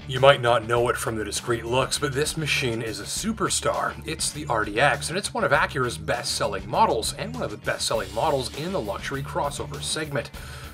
You might not know it from the discreet looks, but this machine is a superstar. It's the RDX, and it's one of Acura's best-selling models, and one of the best-selling models in the luxury crossover segment.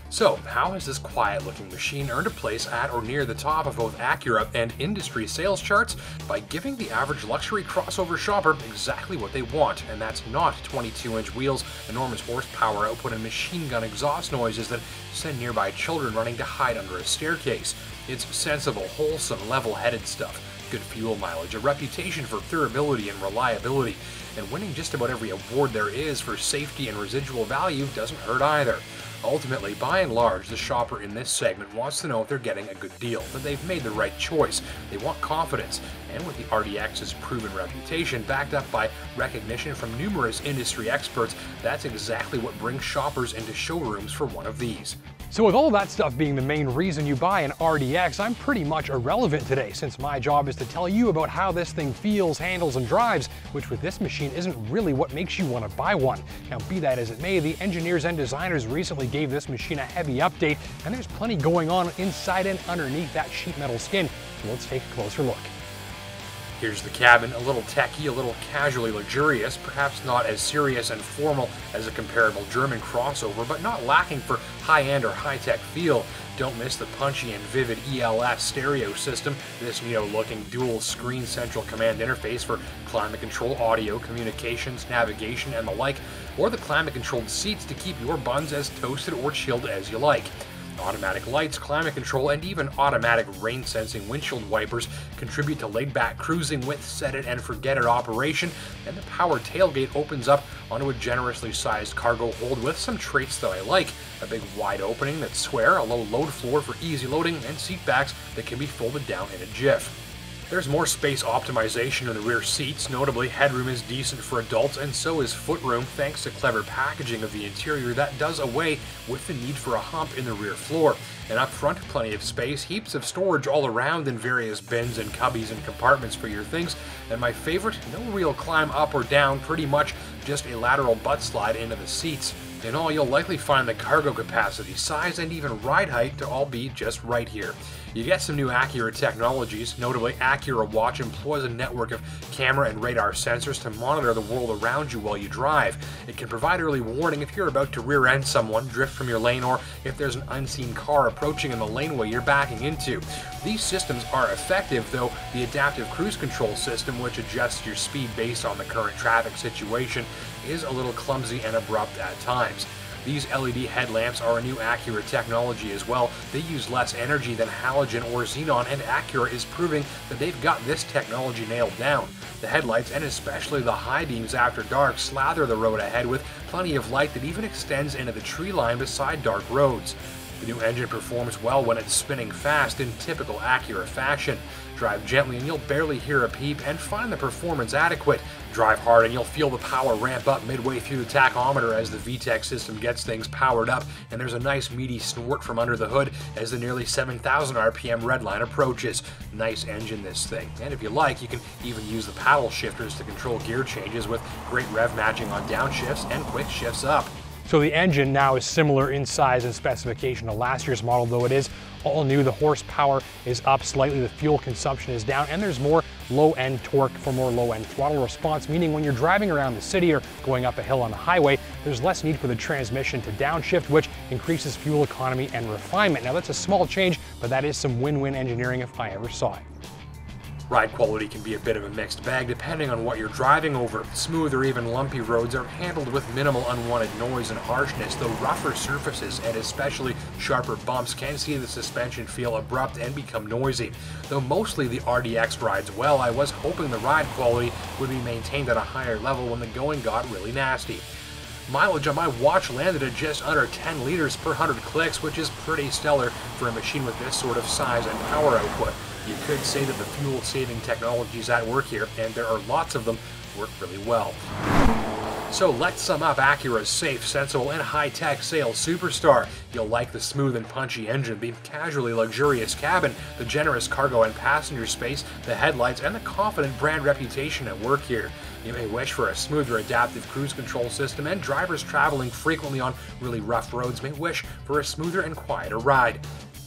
So, how has this quiet-looking machine earned a place at or near the top of both Acura and industry sales charts? By giving the average luxury crossover shopper exactly what they want, and that's not 22-inch wheels, enormous horsepower output, and machine gun exhaust noises that send nearby children running to hide under a staircase. It's sensible, wholesome, level-headed stuff. Good fuel mileage, a reputation for durability and reliability, and winning just about every award there is for safety and residual value doesn't hurt either. Ultimately, by and large, the shopper in this segment wants to know if they're getting a good deal, that they've made the right choice. They want confidence, and with the RDX's proven reputation backed up by recognition from numerous industry experts, that's exactly what brings shoppers into showrooms for one of these. So with all of that stuff being the main reason you buy an RDX, I'm pretty much irrelevant today, since my job is to tell you about how this thing feels, handles, and drives, which with this machine isn't really what makes you want to buy one. Now, be that as it may, the engineers and designers recently gave this machine a heavy update, and there's plenty going on inside and underneath that sheet metal skin, so let's take a closer look. Here's the cabin, a little techy, a little casually luxurious, perhaps not as serious and formal as a comparable German crossover, but not lacking for high-end or high-tech feel. Don't miss the punchy and vivid ELS stereo system, this neo-looking dual-screen central command interface for climate control, audio, communications, navigation, and the like, or the climate-controlled seats to keep your buns as toasted or chilled as you like. Automatic lights, climate control, and even automatic rain-sensing windshield wipers contribute to laid-back cruising with set-it-and-forget-it operation, and the power tailgate opens up onto a generously sized cargo hold with some traits that I like. A big wide opening that's square, a low load floor for easy loading, and seat backs that can be folded down in a jiff. There's more space optimization in the rear seats, notably headroom is decent for adults and so is footroom thanks to clever packaging of the interior that does away with the need for a hump in the rear floor. And up front, plenty of space, heaps of storage all around in various bins and cubbies and compartments for your things, and my favorite, no real climb up or down, pretty much just a lateral butt slide into the seats. In all, you'll likely find the cargo capacity, size, and even ride height to all be just right here. You get some new Acura technologies, notably Acura Watch employs a network of camera and radar sensors to monitor the world around you while you drive. It can provide early warning if you're about to rear-end someone, drift from your lane, or if there's an unseen car approaching in the laneway you're backing into. These systems are effective, though the adaptive cruise control system, which adjusts your speed based on the current traffic situation, is a little clumsy and abrupt at times. These LED headlamps are a new Acura technology as well. They use less energy than halogen or xenon, and Acura is proving that they've got this technology nailed down. The headlights, and especially the high beams after dark, slather the road ahead with plenty of light that even extends into the tree line beside dark roads. The new engine performs well when it's spinning fast in typical Acura fashion. Drive gently and you'll barely hear a peep and find the performance adequate. Drive hard and you'll feel the power ramp up midway through the tachometer as the VTEC system gets things powered up, and there's a nice meaty snort from under the hood as the nearly 7,000 RPM redline approaches. Nice engine, this thing. And if you like, you can even use the paddle shifters to control gear changes with great rev matching on downshifts and quick shifts up. So the engine now is similar in size and specification to last year's model, though it is all new. The horsepower is up slightly, the fuel consumption is down, and there's more low-end torque for more low-end throttle response, meaning when you're driving around the city or going up a hill on the highway, there's less need for the transmission to downshift, which increases fuel economy and refinement. Now that's a small change, but that is some win-win engineering if I ever saw it. Ride quality can be a bit of a mixed bag depending on what you're driving over. Smooth or even lumpy roads are handled with minimal unwanted noise and harshness, though rougher surfaces and especially sharper bumps can see the suspension feel abrupt and become noisy. Though mostly the RDX rides well, I was hoping the ride quality would be maintained at a higher level when the going got really nasty. Mileage on my watch landed at just under 10 liters per 100 clicks, which is pretty stellar for a machine with this sort of size and power output. You could say that the fuel-saving technology is at work here, and there are lots of them, work really well. So let's sum up Acura's safe, sensible, and high-tech sales superstar. You'll like the smooth and punchy engine, the casually luxurious cabin, the generous cargo and passenger space, the headlights, and the confident brand reputation at work here. You may wish for a smoother adaptive cruise control system, and drivers traveling frequently on really rough roads may wish for a smoother and quieter ride.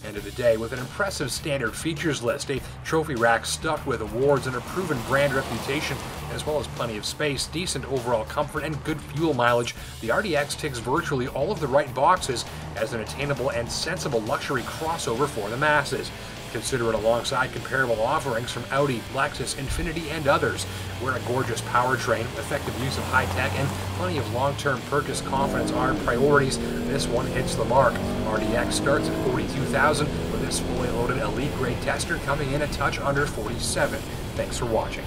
End of the day with an impressive standard features list, a trophy rack stuffed with awards and a proven brand reputation, as well as plenty of space, decent overall comfort, and good fuel mileage. The RDX ticks virtually all of the right boxes as an attainable and sensible luxury crossover for the masses. Consider it alongside comparable offerings from Audi, Lexus, Infiniti, and others. Where a gorgeous powertrain, effective use of high-tech, and plenty of long-term purchase confidence are priorities, this one hits the mark. RDX starts at $42,000, with this fully loaded elite-grade tester coming in a touch under $47,000. Thanks for watching.